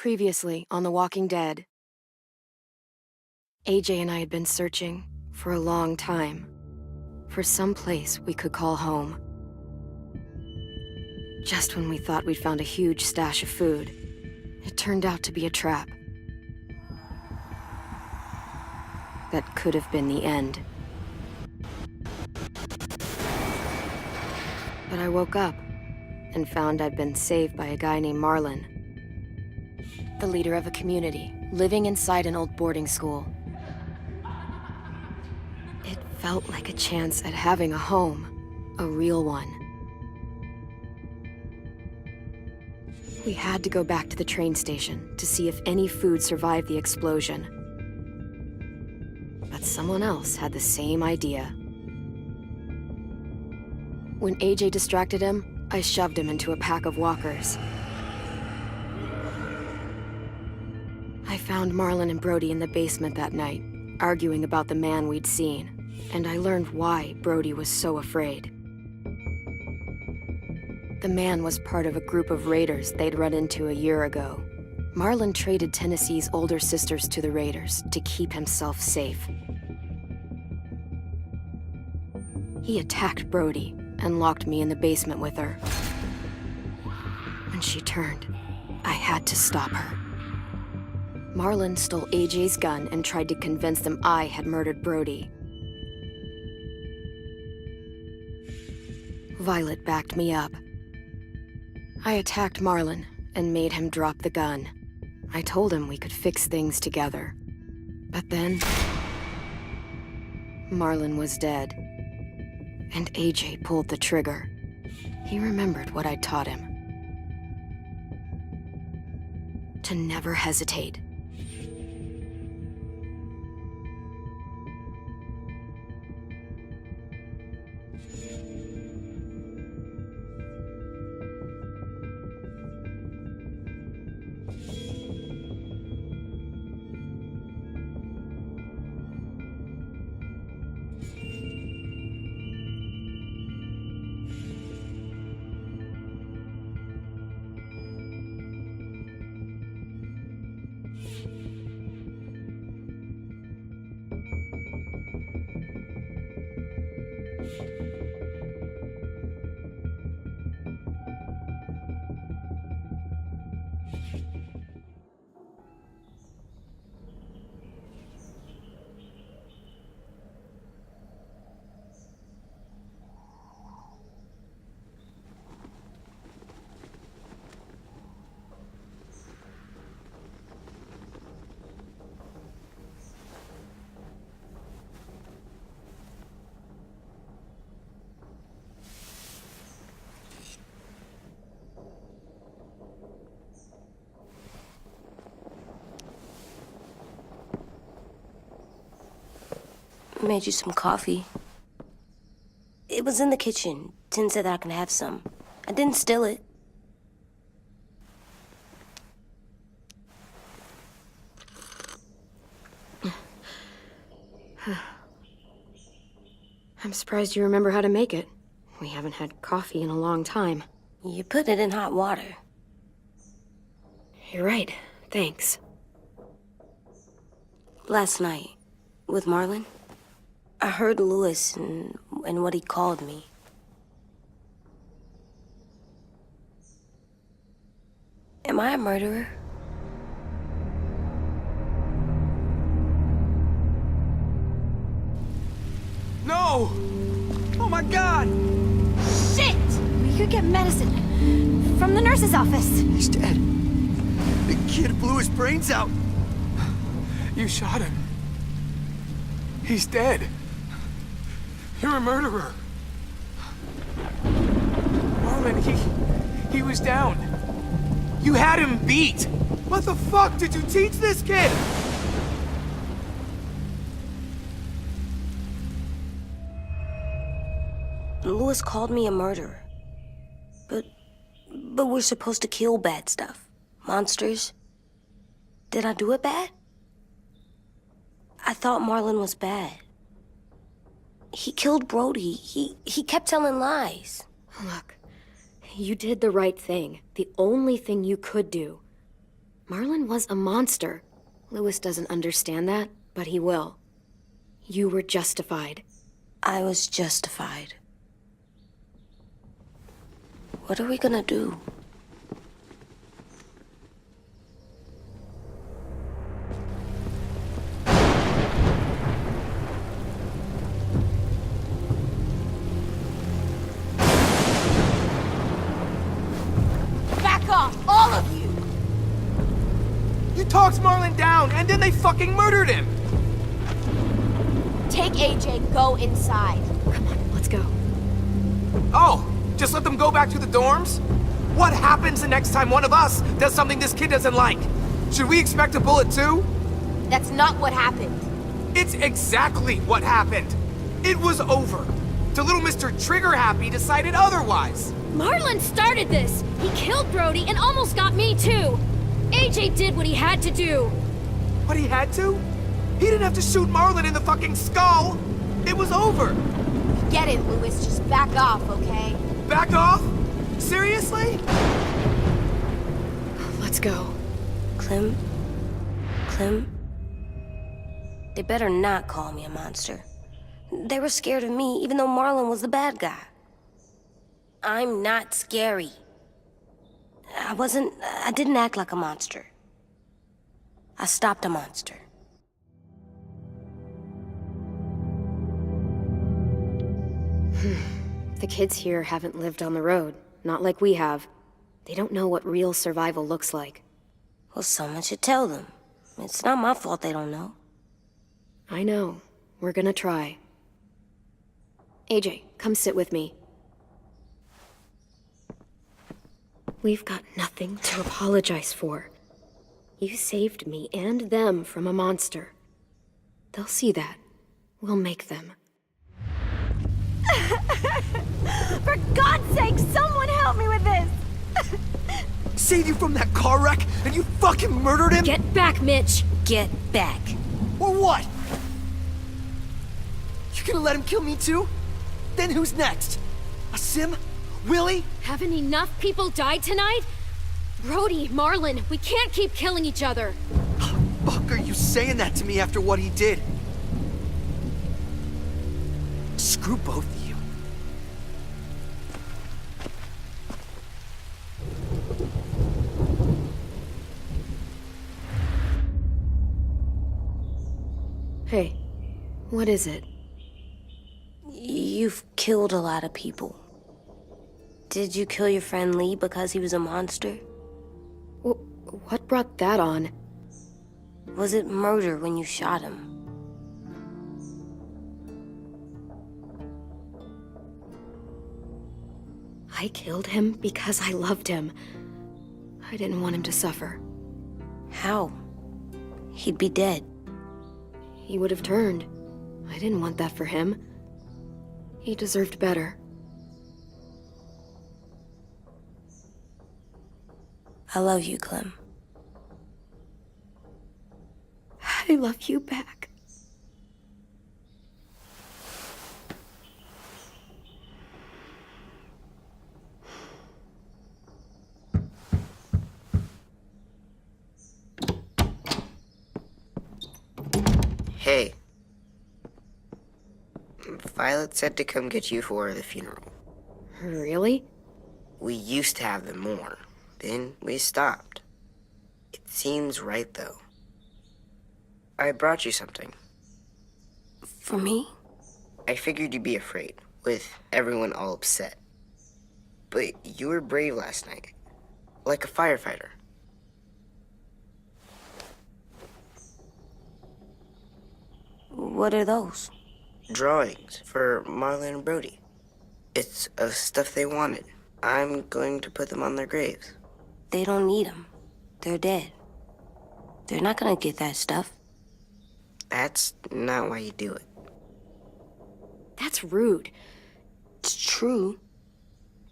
Previously on The Walking Dead, AJ and I had been searching for a long time for some place we could call home. Just when we thought we'd found a huge stash of food, it turned out to be a trap. That could have been the end. But I woke up and found I'd been saved by a guy named Marlon, the leader of a community living inside an old boarding school. It felt like a chance at having a home, a real one. We had to go back to the train station to see if any food survived the explosion. But someone else had the same idea. When AJ distracted him, I shoved him into a pack of walkers. I found Marlon and Brody in the basement that night, arguing about the man we'd seen, and I learned why Brody was so afraid. The man was part of a group of raiders they'd run into a year ago. Marlon traded Tennessee's older sisters to the raiders to keep himself safe. He attacked Brody and locked me in the basement with her. When she turned, I had to stop her. Marlon stole AJ's gun and tried to convince them I had murdered Brody. Violet backed me up. I attacked Marlon and made him drop the gun. I told him we could fix things together. But then, Marlon was dead. And AJ pulled the trigger. He remembered what I'd taught him. To never hesitate. Made you some coffee. It was in the kitchen. Tin said that I can have some. I didn't steal it. I'm surprised you remember how to make it. We haven't had coffee in a long time. You put it in hot water. You're right. Thanks. Last night, with Marlon, I heard Lewis and what he called me. Am I a murderer? No! Oh my God! Shit! We could get medicine from the nurse's office. He's dead. The kid blew his brains out. You shot him. He's dead. You're a murderer. Marlon, he was down. You had him beat. What the fuck did you teach this kid? Lewis called me a murderer. But we're supposed to kill bad stuff. Monsters. Did I do it bad? I thought Marlon was bad. He killed Brody. He kept telling lies. Look, you did the right thing. The only thing you could do. Marlon was a monster. Lewis doesn't understand that, but he will. You were justified. I was justified. What are we gonna do? Back off, all of you! You talked Marlon down, and then they fucking murdered him! Take AJ, go inside. Come on, let's go. Oh, just let them go back to the dorms? What happens the next time one of us does something this kid doesn't like? Should we expect a bullet too? That's not what happened. It's exactly what happened. It was over. The little Mr. Trigger Happy decided otherwise. Marlon started this. He killed Brody and almost got me too. AJ did what he had to do. What he had to? He didn't have to shoot Marlon in the fucking skull. It was over. Get it, Lewis. Just back off, okay? Back off? Seriously? Let's go. Clem? Clem? They better not call me a monster. They were scared of me, even though Marlon was the bad guy. I'm not scary. I didn't act like a monster. I stopped a monster. The kids here haven't lived on the road, not like we have. They don't know what real survival looks like. Well, someone should tell them. It's not my fault they don't know. I know. We're gonna try. AJ, come sit with me. We've got nothing to apologize for. You saved me and them from a monster. They'll see that. We'll make them. For God's sake, someone help me with this! Save you from that car wreck, and you fucking murdered him? Get back, Mitch! Get back. Or what? You gonna let him kill me too? Then who's next? A Sim? Willie? Haven't enough people died tonight? Brody, Marlon, we can't keep killing each other. Fuck are you saying that to me after what he did? Screw both of you. Hey, what is it? You've killed a lot of people. Did you kill your friend Lee because he was a monster? What brought that on? Was it murder when you shot him? I killed him because I loved him. I didn't want him to suffer. How? He'd be dead. He would have turned. I didn't want that for him. He deserved better. I love you, Clem. I love you back. Hey. Violet said to come get you for the funeral. Really? We used to have them more. Then we stopped. It seems right, though. I brought you something. For me? I figured you'd be afraid, with everyone all upset. But you were brave last night. Like a firefighter. What are those? Drawings for Marlon and Brody. It's of stuff they wanted. I'm going to put them on their graves. They don't need them. They're dead. They're not gonna get that stuff. That's not why you do it. That's rude. It's true.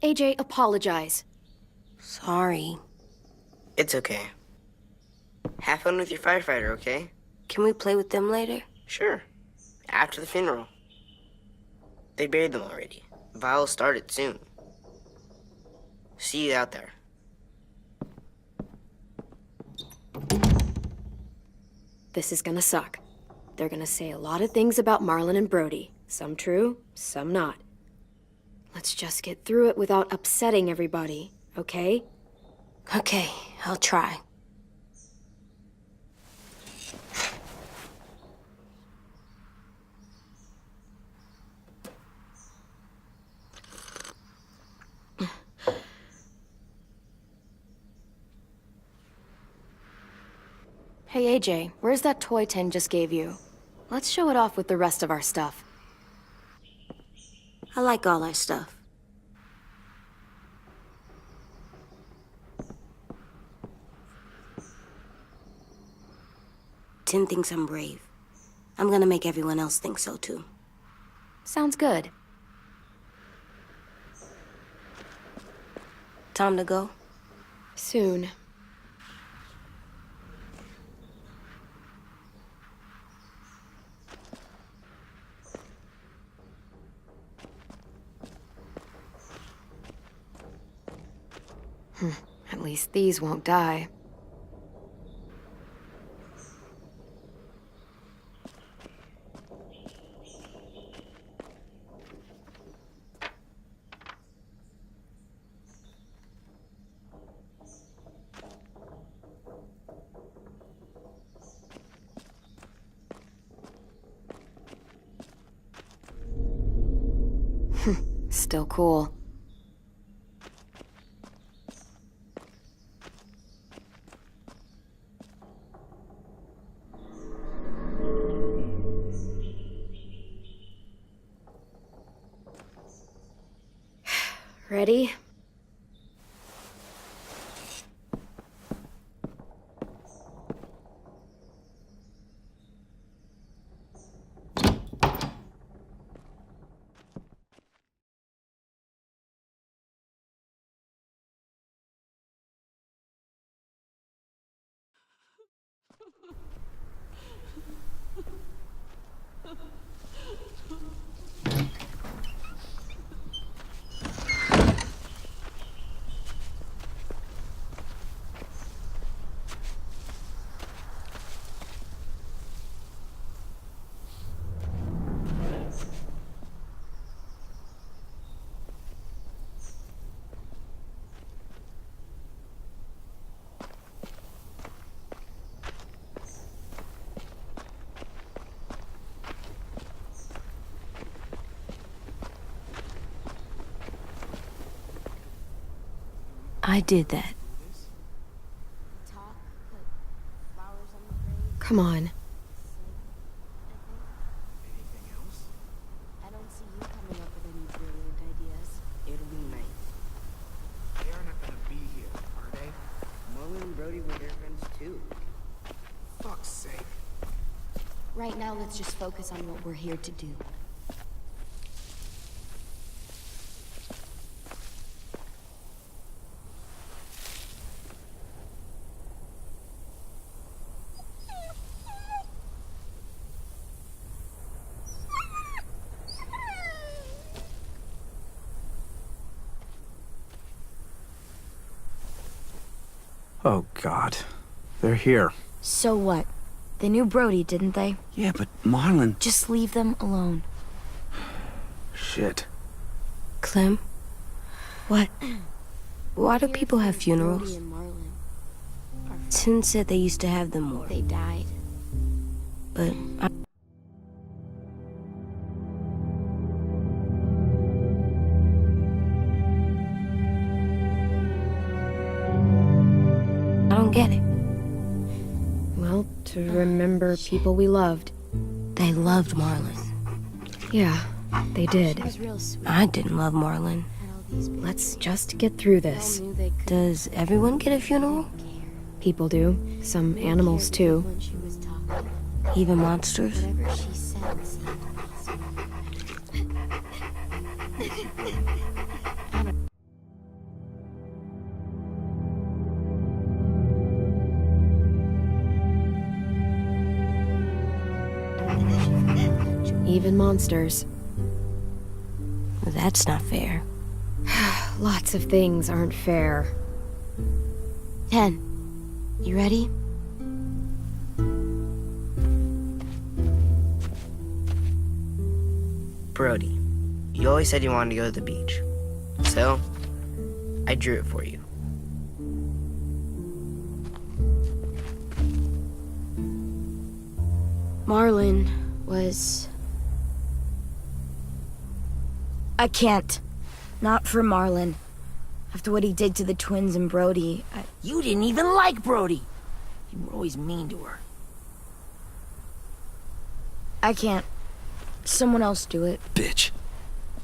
AJ, apologize. Sorry. It's okay. Have fun with your firefighter, okay? Can we play with them later? Sure. After the funeral. They buried them already. Vile started soon. See you out there. this is gonna suck. They're gonna say a lot of things about Marlon and Brody. Some true, some not. Let's just get through it without upsetting everybody, okay? Okay, I'll try. Hey AJ, where's that toy Ten just gave you? Let's show it off with the rest of our stuff. I like all that stuff. Tin thinks I'm brave. I'm gonna make everyone else think so too. Sounds good. Time to go? Soon. At least these won't die. Still cool. Ready? I did that. Come on. Anything else? I don't see you coming up with any brilliant ideas. It'll be nice. They are not gonna be here, are they? Marlon and Brody were their friends too. Fuck's sake. Right now, let's just focus on what we're here to do. Oh, God. They're here. So what? They knew Brody, didn't they? Yeah, but Marlon... Just leave them alone. Shit. Clem? What? Why do people have funerals? Brody and Marlon. Tin said they used to have them more. They died. But I don't get it. Well, to remember people we loved. They loved Marlon. Yeah, they did. It was real sweet. I didn't love Marlon. Had all these people Let's just get through this. knew they could Does everyone get a funeral? care. People do. Some animals, too. When she was talking, Even monsters? whatever she said seemed awesome. Even monsters. That's not fair. Lots of things aren't fair. 10. You ready? Brody, you always said you wanted to go to the beach. So, I drew it for you. Marlon was... I can't. Not for Marlon. After what he did to the twins and Brody, You didn't even like Brody. You were always mean to her. I can't. Someone else do it. Bitch.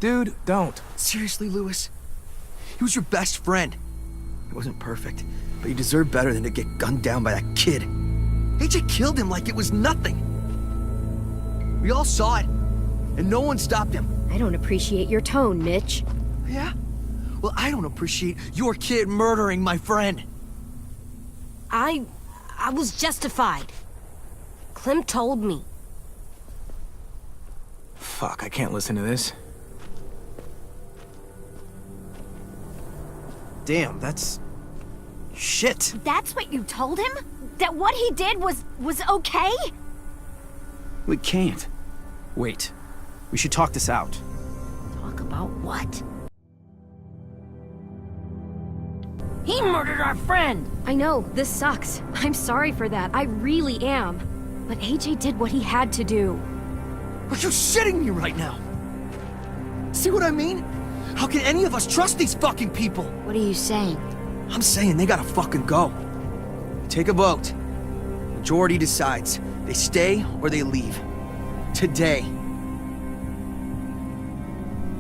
Dude, don't. Seriously, Lewis? He was your best friend. He wasn't perfect, but he deserved better than to get gunned down by that kid. AJ killed him like it was nothing. We all saw it, and no one stopped him. I don't appreciate your tone, Mitch. Yeah? Well, I don't appreciate your kid murdering my friend. I was justified. Clem told me. Fuck, I can't listen to this. Damn, that's... shit. That's what you told him? That what he did was okay? We can't. Wait. We should talk this out. Talk about what? He murdered our friend! I know, this sucks. I'm sorry for that. I really am. But AJ did what he had to do. Are you shitting me right now? See what I mean? How can any of us trust these fucking people? What are you saying? I'm saying they gotta fucking go. Take a vote. Majority decides. They stay or they leave. Today.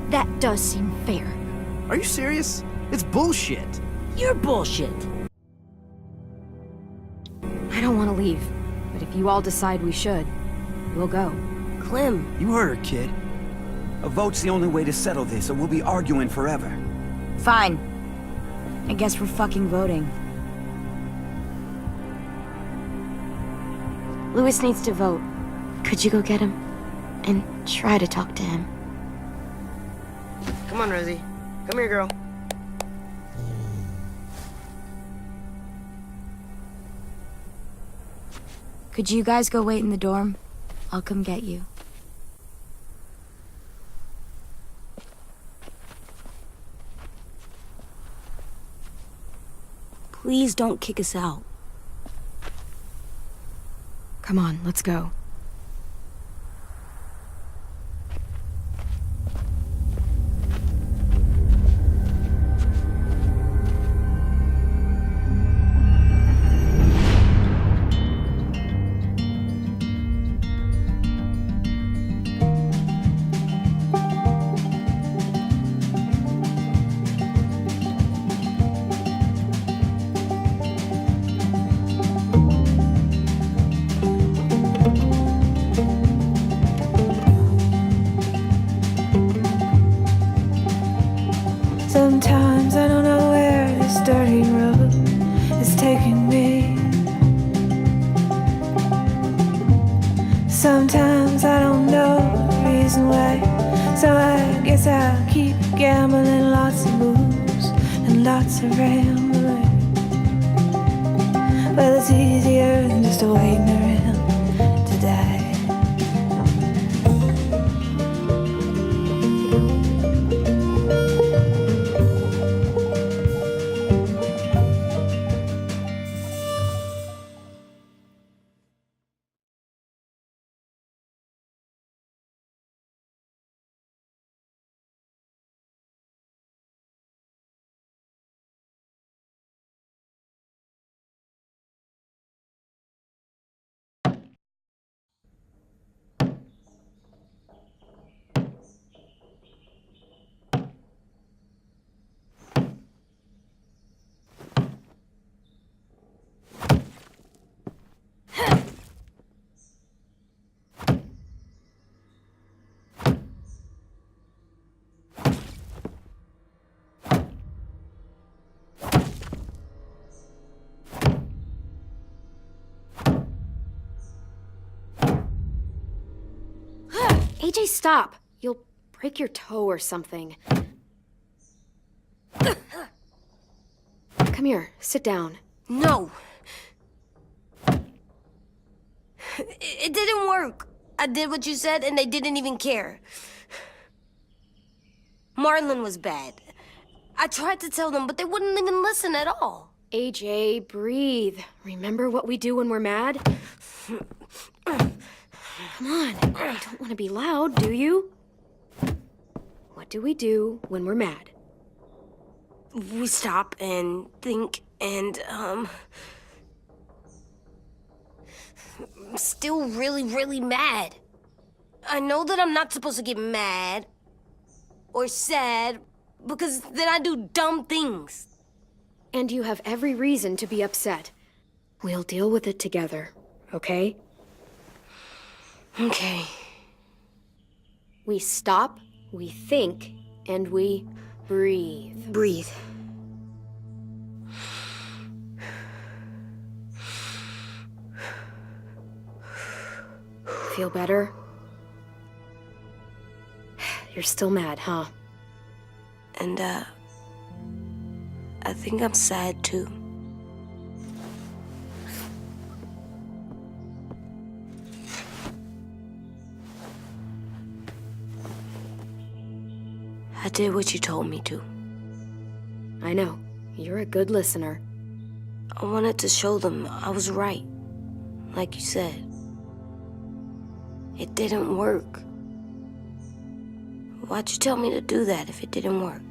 That does seem fair. Are you serious? It's bullshit. You're bullshit. I don't want to leave, but if you all decide we should, we'll go. Clem, You heard her, kid. A vote's the only way to settle this, or we'll be arguing forever. fine. I guess we're fucking voting. Lewis needs to vote. Could you go get him? And try to talk to him. Come on, Rosie. Come here, girl. Could you guys go wait in the dorm? I'll come get you. Please don't kick us out. Come on, let's go. Sometimes I don't know where this dirty road is taking me. Sometimes I don't know the reason why, so I guess I'll keep gambling, lots of moves and lots of rambling. Well, it's easier than just waiting around to die. AJ, stop! You'll break your toe or something. Come here, sit down. No! It didn't work. I did what you said and they didn't even care. Marlon was bad. I tried to tell them, but they wouldn't even listen at all. AJ, breathe. Remember what we do when we're mad? Come on, you don't want to be loud, do you? What do we do when we're mad? We stop and think and, I'm still really mad. I know that I'm not supposed to get mad or sad because then I do dumb things. And you have every reason to be upset. We'll deal with it together, okay? Okay. We stop, we think, and we breathe. Breathe. Feel better? You're still mad, huh? And, I think I'm sad too. I did what you told me to. I know. You're a good listener. I wanted to show them I was right, like you said. It didn't work. Why'd you tell me to do that if it didn't work?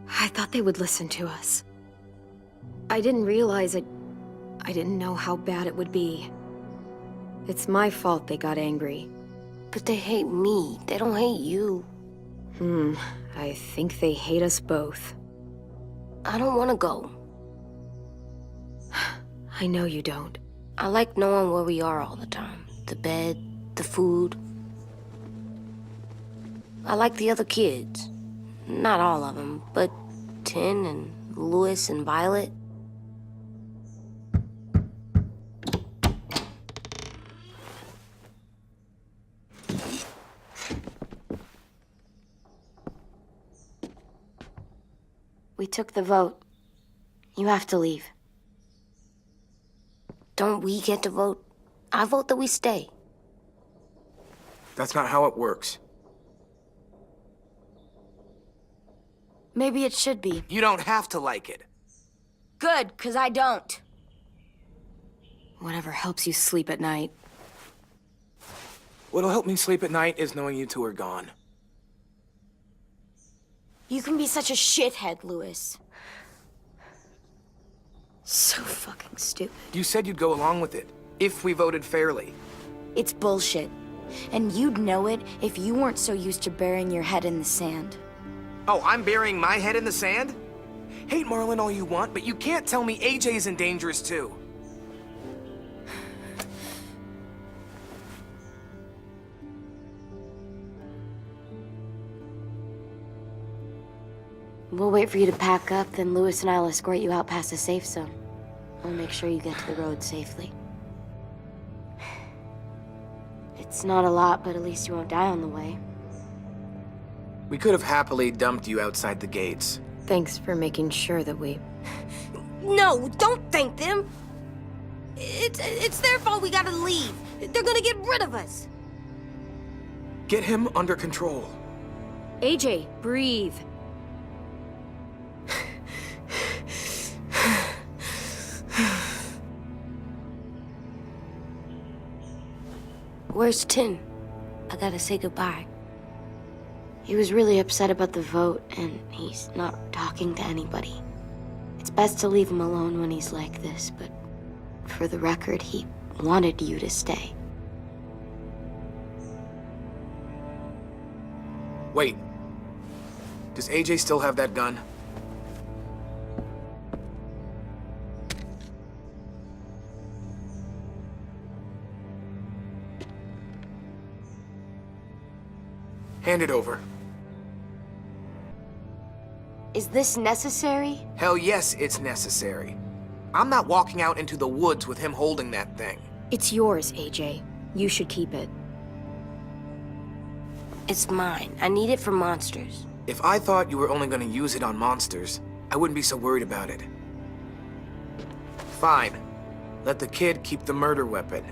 I thought they would listen to us. I didn't realize it. I didn't know how bad it would be. It's my fault they got angry. But they hate me. They don't hate you. I think they hate us both. I don't want to go. I know you don't. I like knowing where we are all the time. The bed, the food. I like the other kids. Not all of them, but Tin and Louis and Violet. We took the vote. You have to leave. Don't we get to vote? I vote that we stay. That's not how it works. Maybe it should be. You don't have to like it. Good, 'cause I don't. Whatever helps you sleep at night. What'll help me sleep at night is knowing you two are gone. You can be such a shithead, Louis. So fucking stupid. You said you'd go along with it, if we voted fairly. It's bullshit. And you'd know it if you weren't so used to burying your head in the sand. Oh, I'm burying my head in the sand? Hate Marlon all you want, but you can't tell me AJ's in dangerous too. We'll wait for you to pack up, then Louis and I'll escort you out past the safe zone. I'll make sure you get to the road safely. It's not a lot, but at least you won't die on the way. We could have happily dumped you outside the gates. Thanks for making sure that we... No, don't thank them! It's their fault we gotta leave. They're gonna get rid of us. Get him under control. AJ, breathe. Where's Tin? I gotta say goodbye. He was really upset about the vote, and he's not talking to anybody. It's best to leave him alone when he's like this, but for the record, he wanted you to stay. Wait. Does AJ still have that gun? Hand it over. Is this necessary? Hell yes, it's necessary. I'm not walking out into the woods with him holding that thing. It's yours, AJ. You should keep it. It's mine. I need it for monsters. If I thought you were only gonna use it on monsters, I wouldn't be so worried about it. Fine. Let the kid keep the murder weapon.